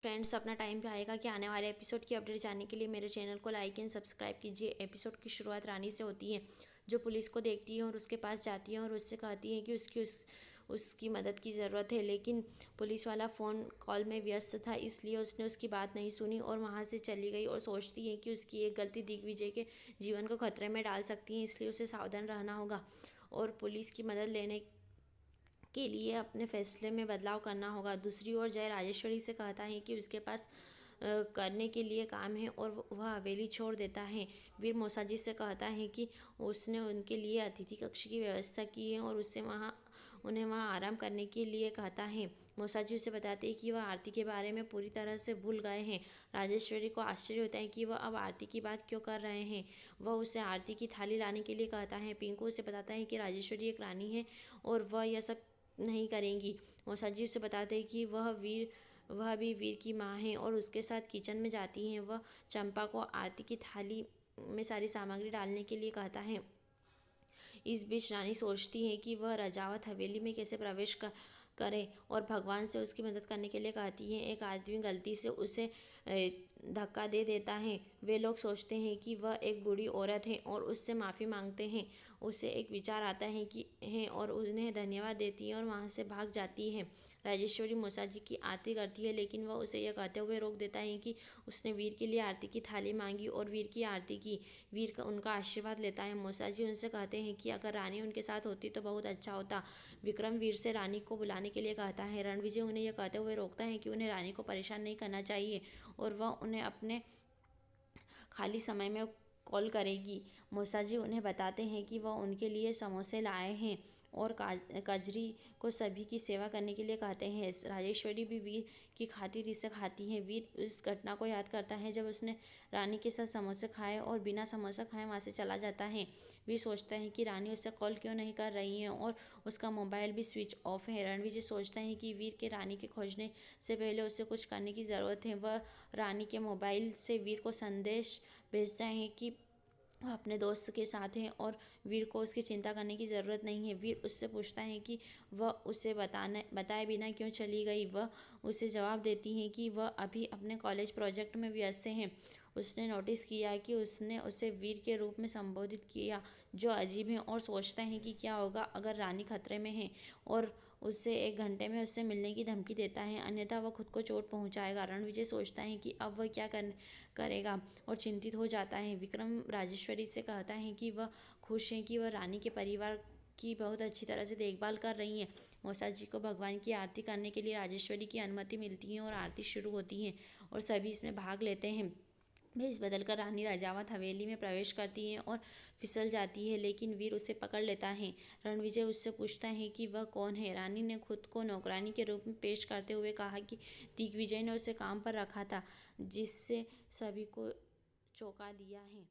Friends, अपना time पे आएगा कि आने वाले एपिसोड की अपडेट जानने के लिए मेरे चैनल को लाइक एंड सब्सक्राइब कीजिए। एपिसोड की शुरुआत रानी से होती है, जो पुलिस को देखती है और उसके पास जाती है और उससे कहती है कि उसकी मदद की ज़रूरत है। लेकिन पुलिस वाला फ़ोन कॉल में व्यस्त था, इसलिए उसने उसकी बात नहीं सुनी और वहाँ से चली गई और सोचती है कि उसकी एक गलती दिग्विजय के जीवन को खतरे में डाल सकती है, इसलिए उसे सावधान रहना होगा और पुलिस की मदद लेने के लिए अपने फैसले में बदलाव करना होगा। दूसरी ओर जय राजेश्वरी से कहता है कि उसके पास करने के लिए काम है और वह हवेली छोड़ देता है। वीर मौसाजी से कहता है कि उसने उनके लिए अतिथि कक्ष की व्यवस्था की है और उन्हें वहाँ आराम करने के लिए कहता है। मौसाजी उसे बताते हैं कि वह आरती के बारे में पूरी तरह से भूल गए हैं। राजेश्वरी को आश्चर्य होता है कि वह अब आरती की बात क्यों कर रहे हैं। वह उसे आरती की थाली लाने के लिए कहता है। पिंकू उसे बताता है कि राजेश्वरी एक रानी है और वह यह सब नहीं करेंगी। मौसाजी उसे बताते हैं कि वह भी वीर की माँ है और उसके साथ किचन में जाती हैं। वह चंपा को आरती की थाली में सारी सामग्री डालने के लिए कहता है। इस बीच रानी सोचती है कि वह रजावत हवेली में कैसे प्रवेश करे और भगवान से उसकी मदद करने के लिए कहती है। एक आदमी गलती से उसे धक्का दे देता है। वे लोग सोचते हैं कि वह एक बूढ़ी औरत है और उससे माफ़ी मांगते हैं। उसे एक विचार आता है और उन्हें धन्यवाद देती है और वहाँ से भाग जाती है। राजेश्वरी मौसाजी की आरती करती है, लेकिन वह उसे यह कहते हुए रोक देता है कि उसने वीर के लिए आरती की थाली मांगी और वीर की आरती की। वीर का उनका आशीर्वाद लेता है। मौसाजी उनसे कहते हैं कि अगर रानी उनके साथ होती तो बहुत अच्छा होता। विक्रम वीर से रानी को बुलाने के लिए कहता है। रणविजय उन्हें यह कहते हुए रोकता है कि उन्हें रानी को परेशान नहीं करना चाहिए और वह उन्हें अपने खाली समय में कॉल करेगी। मौसाजी उन्हें बताते हैं कि वह उनके लिए समोसे लाए हैं और कजरी को सभी की सेवा करने के लिए कहते हैं। राजेश्वरी भी वीर की खातिर इसे खाती है। वीर उस घटना को याद करता है जब उसने रानी के साथ समोसे खाए और बिना समोसा खाए वहाँ से चला जाता है। वीर सोचता है कि रानी उसे कॉल क्यों नहीं कर रही है और उसका मोबाइल भी स्विच ऑफ है। रणविजय सोचता है कि वीर के रानी के खोजने से पहले उसे कुछ करने की ज़रूरत है। वह रानी के मोबाइल से वीर को संदेश भेजता है कि वह अपने दोस्त के साथ है और वीर को उसकी चिंता करने की ज़रूरत नहीं है। वीर उससे पूछता है कि वह उसे बताए बिना क्यों चली गई। वह उसे जवाब देती है कि वह अभी अपने कॉलेज प्रोजेक्ट में व्यस्त हैं। उसने नोटिस किया कि उसने उसे वीर के रूप में संबोधित किया, जो अजीब है, और सोचता है कि क्या होगा अगर रानी खतरे में है और उसे 1 घंटे में उससे मिलने की धमकी देता है, अन्यथा वह खुद को चोट पहुंचाएगा। रणविजय सोचता है कि अब वह क्या करेगा और चिंतित हो जाता है। विक्रम राजेश्वरी से कहता है कि वह खुश है कि वह रानी के परिवार की बहुत अच्छी तरह से देखभाल कर रही हैं। मौसाजी को भगवान की आरती करने के लिए राजेश्वरी की अनुमति मिलती है और आरती शुरू होती है और सभी इसमें भाग लेते हैं। भेष बदलकर रानी राजावत हवेली में प्रवेश करती है और फिसल जाती है, लेकिन वीर उसे पकड़ लेता है। रणविजय उससे पूछता है कि वह कौन है। रानी ने खुद को नौकरानी के रूप में पेश करते हुए कहा कि दिग्विजय ने उसे काम पर रखा था, जिससे सभी को चौंका दिया है।